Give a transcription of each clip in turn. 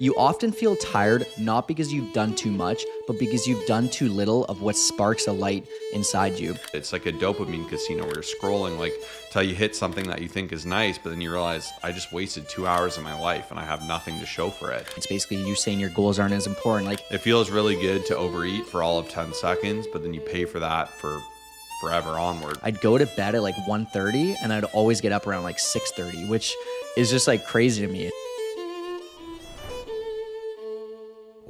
You often feel tired not because you've done too much, but because you've done too little of what sparks a light inside you. It's like a dopamine casino where you're scrolling like till you hit something that you think is nice, but then you realize I just wasted 2 hours of my life and I have nothing to show for it. It's basically you saying your goals aren't as important. Like, It feels really good to overeat for all of 10 seconds, but then you pay for that for forever onward. I'd go to bed at like 1:30 and I'd always get up around like 6:30, which is just like crazy to me.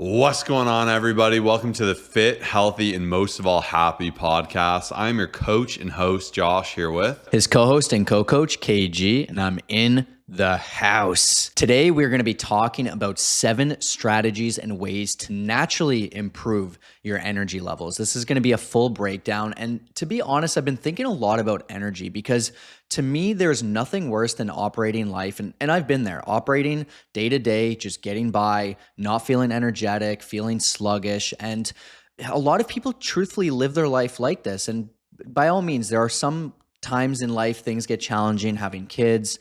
What's going on, everybody? Welcome to the Fit, Healthy, and most of all, Happy podcast. I'm your coach and host, Josh, here with His co-host and co-coach, KG, and I'm in the house. Today, we're going to be talking about 7 strategies and ways to naturally improve your energy levels. This is going to be a full breakdown. And to be honest, I've been thinking a lot about energy because to me, there's nothing worse than operating life. And I've been there, operating day to day, just getting by, not feeling energetic, feeling sluggish. And a lot of people truthfully live their life like this. And by all means, there are some times in life things get challenging, having kids.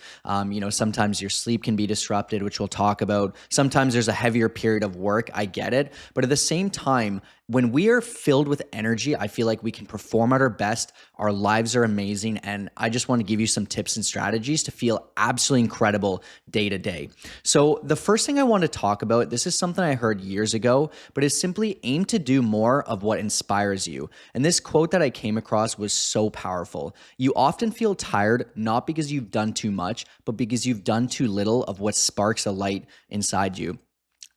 Sometimes your sleep can be disrupted, which we'll talk about. Sometimes there's a heavier period of work. I get it. But at the same time, when we are filled with energy, I feel like we can perform at our best. Our lives are amazing. And I just want to give you some tips and strategies to feel absolutely incredible day to day. So the first thing I want to talk about, this is something I heard years ago, but is simply aim to do more of what inspires you. And this quote that I came across was so powerful. You often feel tired, not because you've done too much, but because you've done too little of what sparks a light inside you.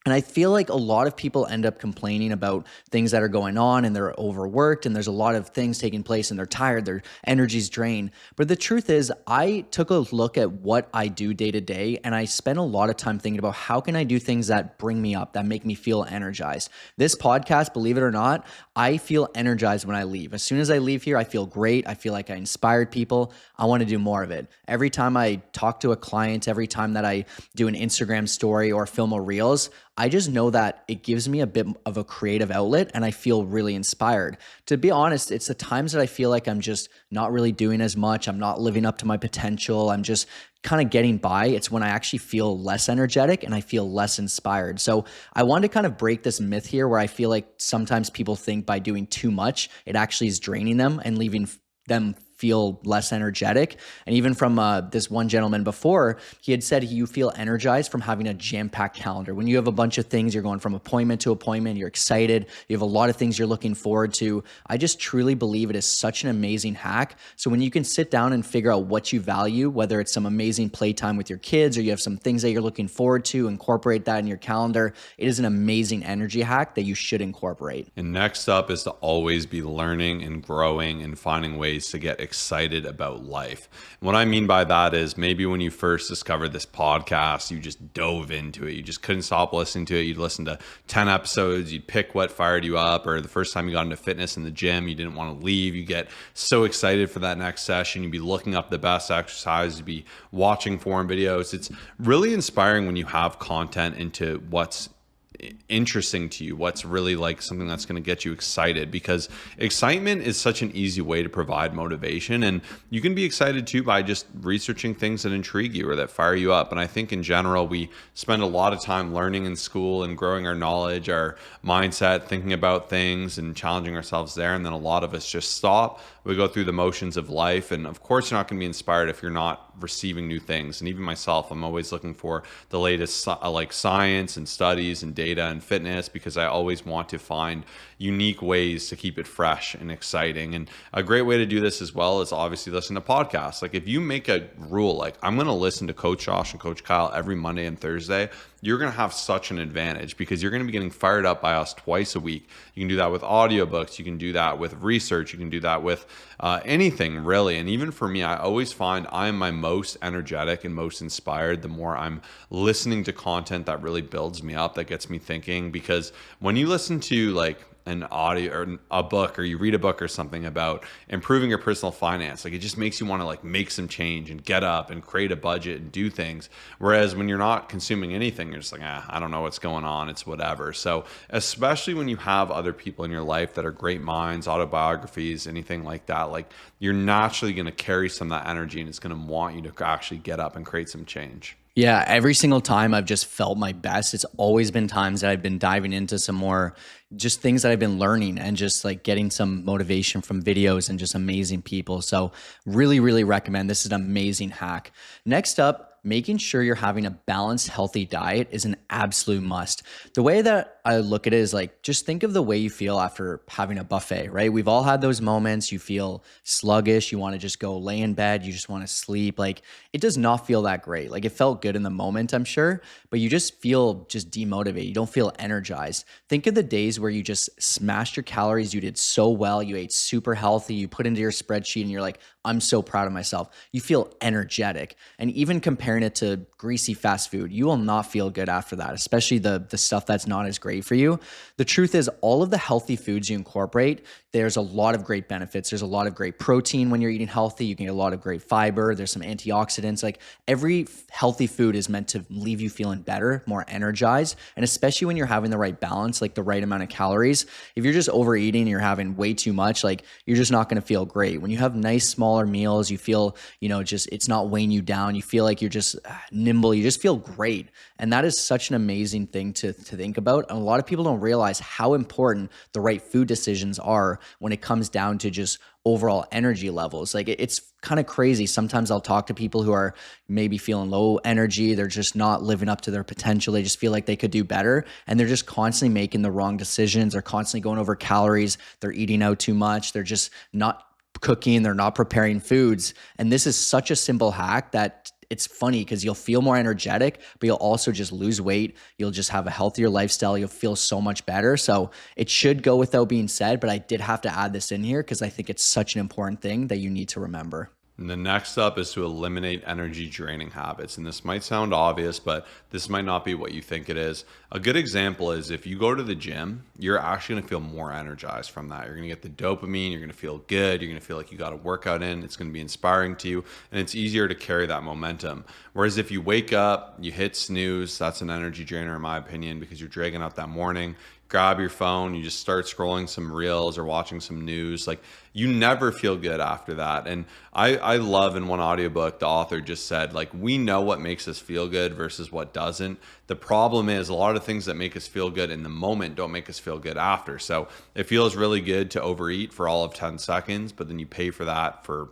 And I feel like a lot of people end up complaining about things that are going on and they're overworked and there's a lot of things taking place and they're tired, their energy's drained. But the truth is, I took a look at what I do day to day and I spent a lot of time thinking about how can I do things that bring me up, that make me feel energized. This podcast, believe it or not, I feel energized when I leave. As soon as I leave here, I feel great. I feel like I inspired people. I want to do more of it. Every time I talk to a client, every time that I do an Instagram story or film a Reels, I just know that it gives me a bit of a creative outlet and I feel really inspired. To be honest, it's the times that I feel like I'm just not really doing as much. I'm not living up to my potential. I'm just kind of getting by. It's when I actually feel less energetic and I feel less inspired. So I want to kind of break this myth here where I feel like sometimes people think by doing too much, it actually is draining them and leaving them feel less energetic. And even from this one gentleman before, he had said you feel energized from having a jam-packed calendar. When you have a bunch of things, you're going from appointment to appointment, you're excited, you have a lot of things you're looking forward to. I just truly believe it is such an amazing hack. So when you can sit down and figure out what you value, whether it's some amazing playtime with your kids or you have some things that you're looking forward to, incorporate that in your calendar, it is an amazing energy hack that you should incorporate. And next up is to always be learning and growing and finding ways to get excited about life. And what I mean by that is maybe when you first discovered this podcast, you just dove into it. You just couldn't stop listening to it. You'd listen to 10 episodes, you'd pick what fired you up, or the first time you got into fitness in the gym, you didn't want to leave. You get so excited for that next session. You'd be looking up the best exercise, you'd be watching forum videos. It's really inspiring when you have content into what's interesting to you, what's really like something that's going to get you excited, because excitement is such an easy way to provide motivation. And you can be excited too by just researching things that intrigue you or that fire you up. And I think in general, we spend a lot of time learning in school and growing our knowledge, our mindset, thinking about things and challenging ourselves there. And then a lot of us just stop. We go through the motions of life. And of course, you're not going to be inspired if you're not receiving new things. And even myself, I'm always looking for the latest like science and studies and data and fitness, because I always want to find unique ways to keep it fresh and exciting. And a great way to do this as well is obviously listen to podcasts. Like if you make a rule, like I'm going to listen to Coach Josh and Coach Kyle every Monday and Thursday, you're going to have such an advantage because you're going to be getting fired up by us twice a week. You can do that with audiobooks. You can do that with research. You can do that with anything really. And even for me, I always find I'm my most energetic and most inspired the more I'm listening to content that really builds me up, that gets me thinking. Because when you listen to like an audio or a book, or you read a book or something about improving your personal finance, like it just makes you want to like make some change and get up and create a budget and do things. Whereas when you're not consuming anything, you're just like, I don't know what's going on. It's whatever. So especially when you have other people in your life that are great minds, autobiographies, anything like that, like you're naturally going to carry some of that energy and it's going to want you to actually get up and create some change. Yeah, every single time I've just felt my best. It's always been times that I've been diving into some more just things that I've been learning and just like getting some motivation from videos and just amazing people. So, really, really recommend. This is an amazing hack. Next up, making sure you're having a balanced, healthy diet is an absolute must. The way that I look at it is like, just think of the way you feel after having a buffet, right? We've all had those moments. You feel sluggish. You want to just go lay in bed. You just want to sleep. Like, it does not feel that great. Like, it felt good in the moment, I'm sure, but you just feel just demotivated. You don't feel energized. Think of the days where you just smashed your calories. You did so well. You ate super healthy. You put into your spreadsheet and you're like, I'm so proud of myself. You feel energetic. And even comparing it to greasy fast food, you will not feel good after that, especially the stuff that's not as great for you. The truth is, all of the healthy foods you incorporate, there's a lot of great benefits. There's a lot of great protein when you're eating healthy. You can get a lot of great fiber. There's some antioxidants. Like, every healthy food is meant to leave you feeling better, more energized. And especially when you're having the right balance, like the right amount of calories. If you're just overeating and you're having way too much, like, you're just not going to feel great. When you have nice, smaller meals, you feel, just it's not weighing you down. You feel like you're just nimble. You just feel great. And that is such an amazing thing to think about. And a lot of people don't realize how important the right food decisions are when it comes down to just overall energy levels. Like, it's kind of crazy. Sometimes I'll talk to people who are maybe feeling low energy. They're just not living up to their potential. They just feel like they could do better. And they're just constantly making the wrong decisions. They're constantly going over calories. They're eating out too much. They're just not cooking. They're not preparing foods. And this is such a simple hack that it's funny because you'll feel more energetic, but you'll also just lose weight. You'll just have a healthier lifestyle. You'll feel so much better. So it should go without being said, but I did have to add this in here because I think it's such an important thing that you need to remember. And the next up is to eliminate energy draining habits. And this might sound obvious, but this might not be what you think it is. A good example is if you go to the gym, you're actually going to feel more energized from that. You're going to get the dopamine, you're going to feel good, you're going to feel like you got a workout in, it's going to be inspiring to you, and it's easier to carry that momentum. Whereas if you wake up, you hit snooze, that's an energy drainer in my opinion because you're dragging out that morning. Grab your phone, you just start scrolling some reels or watching some news. Like, you never feel good after that. And I love in one audiobook, the author just said, like, we know what makes us feel good versus what doesn't. The problem is a lot of things that make us feel good in the moment don't make us feel good after. So it feels really good to overeat for all of 10 seconds, but then you pay for that for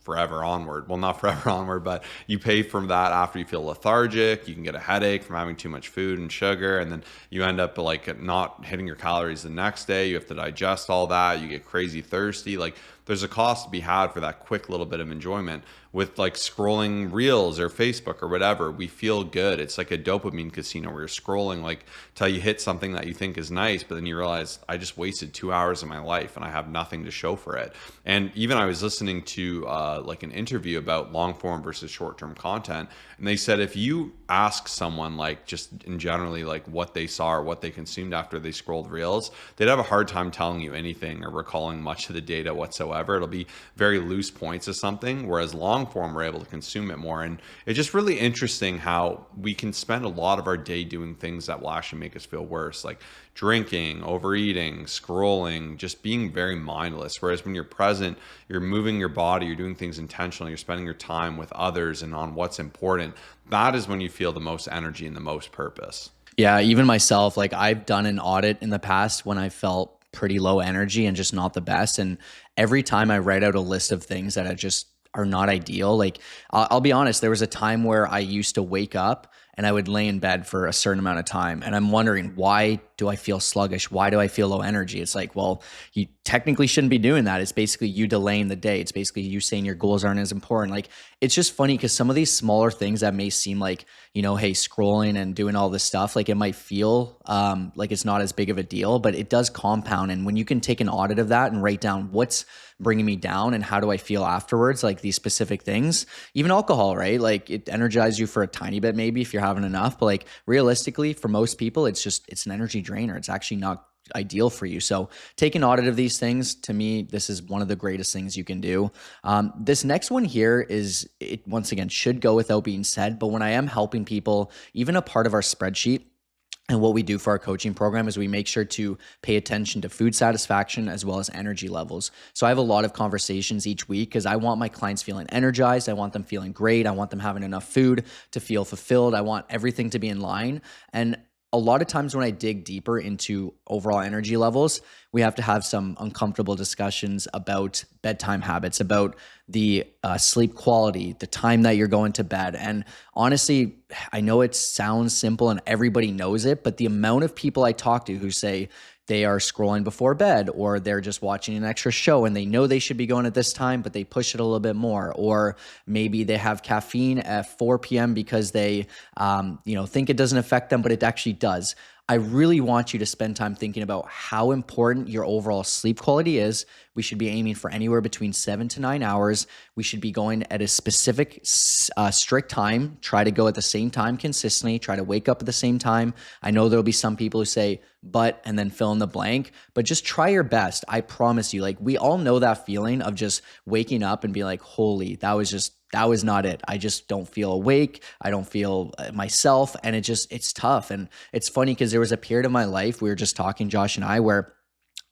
forever onward. Well, not forever onward, but you pay for that after you feel lethargic. You can get a headache from having too much food and sugar, and then you end up like not hitting your calories the next day. You have to digest all that. You get crazy thirsty. Like, there's a cost to be had for that quick little bit of enjoyment. With like scrolling reels or Facebook or whatever, we feel good. It's like a dopamine casino where you're scrolling like till you hit something that you think is nice, but then you realize I just wasted 2 hours of my life and I have nothing to show for it. And even I was listening to like an interview about long form versus short term content, and they said if you ask someone like just in generally like what they saw or what they consumed after they scrolled reels, they'd have a hard time telling you anything or recalling much of the data whatsoever. It'll be very loose points of something, whereas long form we're able to consume it more. And it's just really interesting how we can spend a lot of our day doing things that will actually make us feel worse, like drinking, overeating, scrolling, just being very mindless. Whereas when you're present, you're moving your body, you're doing things intentionally, you're spending your time with others and on what's important. That is when you feel the most energy and the most purpose. Yeah, even myself, like, I've done an audit in the past when I felt pretty low energy and just not the best. And every time I write out a list of things that I just are not ideal, like, I'll be honest, there was a time where I used to wake up and I would lay in bed for a certain amount of time. And I'm wondering, why do I feel sluggish? Why do I feel low energy? It's like, well, you technically shouldn't be doing that. It's basically you delaying the day. It's basically you saying your goals aren't as important. Like, it's just funny because some of these smaller things that may seem like, hey, scrolling and doing all this stuff, like, it might feel like it's not as big of a deal, but it does compound. And when you can take an audit of that and write down what's bringing me down and how do I feel afterwards, like these specific things, even alcohol, right? Like, it energizes you for a tiny bit, maybe if you're having enough, but like, realistically for most people, it's an energy drainer. It's actually not ideal for you. So take an audit of these things. To me, this is one of the greatest things you can do. This next one here is, it once again should go without being said, but when I am helping people, even a part of our spreadsheet, And what we do for our coaching program is we make sure to pay attention to food satisfaction as well as energy levels. So I have a lot of conversations each week because I want my clients feeling energized. I want them feeling great. I want them having enough food to feel fulfilled. I want everything to be in line. And a lot of times when I dig deeper into overall energy levels, we have to have some uncomfortable discussions about bedtime habits, about the sleep quality, the time that you're going to bed. And honestly, I know it sounds simple and everybody knows it, but the amount of people I talk to who say they are scrolling before bed or they're just watching an extra show and they know they should be going at this time, but they push it a little bit more. Or maybe they have caffeine at 4 p.m. because they, think it doesn't affect them, but it actually does. I really want you to spend time thinking about how important your overall sleep quality is. We should be aiming for anywhere between 7 to 9 hours. We should be going at a specific, strict time. Try to go at the same time consistently. Try to wake up at the same time. I know there'll be some people who say, but, and then fill in the blank, but just try your best. I promise you, like we all know that feeling of just waking up and be like, holy, that was not it. I just don't feel awake. I don't feel myself. And it's tough. And it's funny because there was a period of my life, we were just talking, Josh and I, where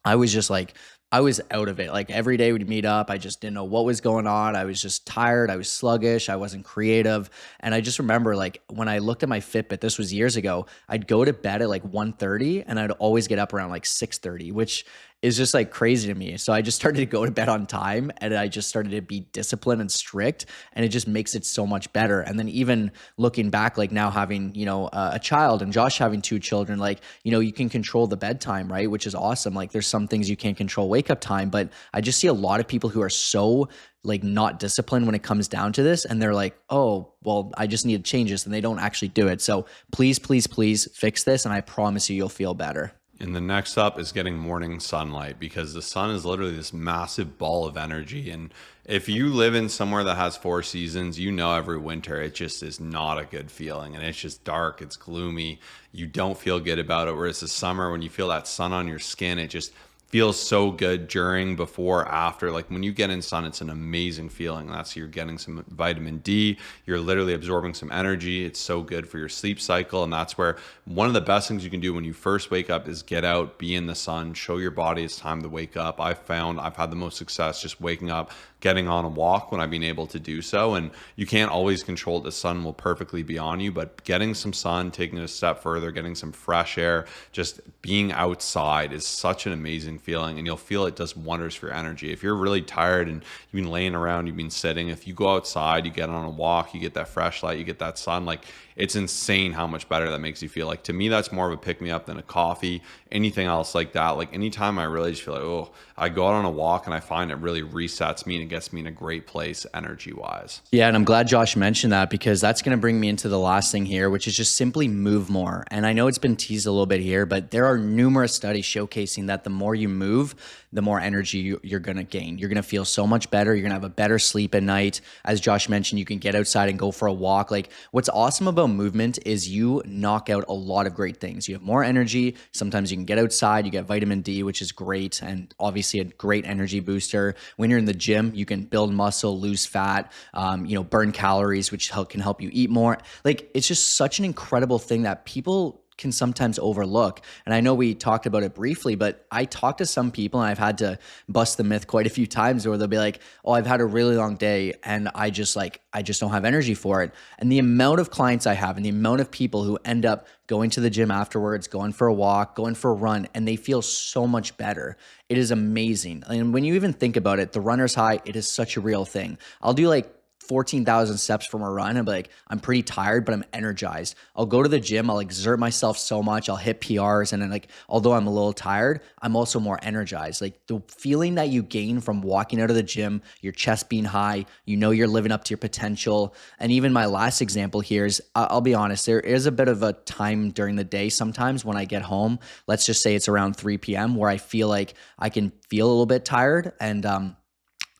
I was just like, I was out of it. Like every day we'd meet up. I just didn't know what was going on. I was just tired. I was sluggish. I wasn't creative. And I just remember like when I looked at my Fitbit, this was years ago, I'd go to bed at like 1:30 and I'd always get up around like 6:30, which is just like crazy to me. So I just started to go to bed on time and I just started to be disciplined and strict, and it just makes it so much better. And then even looking back, like now having, a child and Josh having 2 children, like, you can control the bedtime, right? Which is awesome. Like there's some things you can't control wake up time, but I just see a lot of people who are so like not disciplined when it comes down to this. And they're like, oh, well, I just need to change this. And they don't actually do it. So please, please, please fix this. And I promise you'll feel better. And the next up is getting morning sunlight, because the sun is literally this massive ball of energy. And if you live in somewhere that has 4 seasons, every winter it just is not a good feeling. And it's just dark, it's gloomy. You don't feel good about it. Whereas the summer, when you feel that sun on your skin, it just feels so good during, before, after. Like when you get in sun, it's an amazing feeling. That's, you're getting some vitamin D, you're literally absorbing some energy. It's so good for your sleep cycle. And that's where one of the best things you can do when you first wake up is get out, be in the sun, show your body it's time to wake up. I've found I've had the most success just waking up, getting on a walk when I've been able to do so. And you can't always control the sun will perfectly be on you, but getting some sun, taking it a step further, getting some fresh air, just being outside is such an amazing feeling. And you'll feel it does wonders for your energy. If you're really tired and you've been laying around, you've been sitting, if you go outside, you get on a walk, you get that fresh light, you get that sun, like it's insane how much better that makes you feel. Like to me, that's more of a pick me up than a coffee, anything else like that. Like anytime I really just feel like, oh, I go out on a walk and I find it really resets me and it gets me in a great place energy wise. Yeah. And I'm glad Josh mentioned that, because that's going to bring me into the last thing here, which is just simply move more. And I know it's been teased a little bit here, but there are numerous studies showcasing that the more you move, the more energy you're going to gain. You're going to feel so much better. You're going to have a better sleep at night. As Josh mentioned, you can get outside and go for a walk. Like what's awesome about movement is you knock out a lot of great things. You have more energy. Sometimes you can get outside, you get vitamin D, which is great. And obviously a great energy booster. When you're in the gym, you can build muscle, lose fat, burn calories, which can help you eat more. Like it's just such an incredible thing that people can sometimes overlook. And I know we talked about it briefly, but I talked to some people and I've had to bust the myth quite a few times where they'll be like, oh, I've had a really long day and I just don't have energy for it. And the amount of clients I have and the amount of people who end up going to the gym afterwards, going for a walk, going for a run, and they feel so much better. It is amazing. And when you even think about it, the runner's high, it is such a real thing. I'll do like 14,000 steps from a run and be like, I'm pretty tired, but I'm energized. I'll go to the gym, I'll exert myself so much, I'll hit PRs, and then like, although I'm a little tired, I'm also more energized. Like the feeling that you gain from walking out of the gym, your chest being high, you're living up to your potential. And even my last example here is, I'll be honest, there is a bit of a time during the day sometimes when I get home, let's just say it's around 3 p.m., where I feel like I can feel a little bit tired, and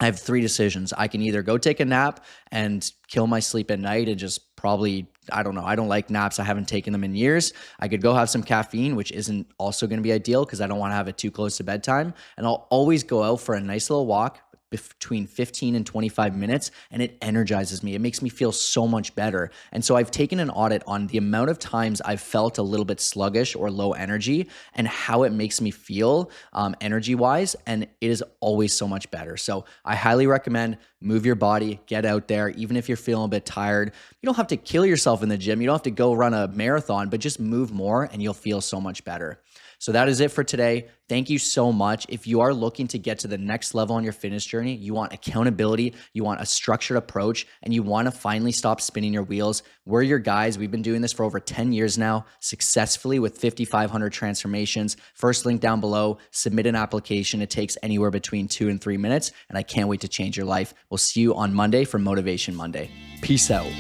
I have 3 decisions. I can either go take a nap and kill my sleep at night and just probably, I don't know, I don't like naps. I haven't taken them in years. I could go have some caffeine, which isn't also going to be ideal because I don't want to have it too close to bedtime. And I'll always go out for a nice little walk, between 15 and 25 minutes, and it energizes me. It makes me feel so much better. And so I've taken an audit on the amount of times I've felt a little bit sluggish or low energy and how it makes me feel energy wise. And it is always so much better. So I highly recommend move your body, get out there. Even if you're feeling a bit tired, you don't have to kill yourself in the gym. You don't have to go run a marathon, but just move more and you'll feel so much better. So that is it for today. Thank you so much. If you are looking to get to the next level on your fitness journey, you want accountability, you want a structured approach, and you want to finally stop spinning your wheels, we're your guys. We've been doing this for over 10 years now, successfully with 5,500 transformations. First link down below, submit an application. It takes anywhere between 2 and 3 minutes, and I can't wait to change your life. We'll see you on Monday for Motivation Monday. Peace out.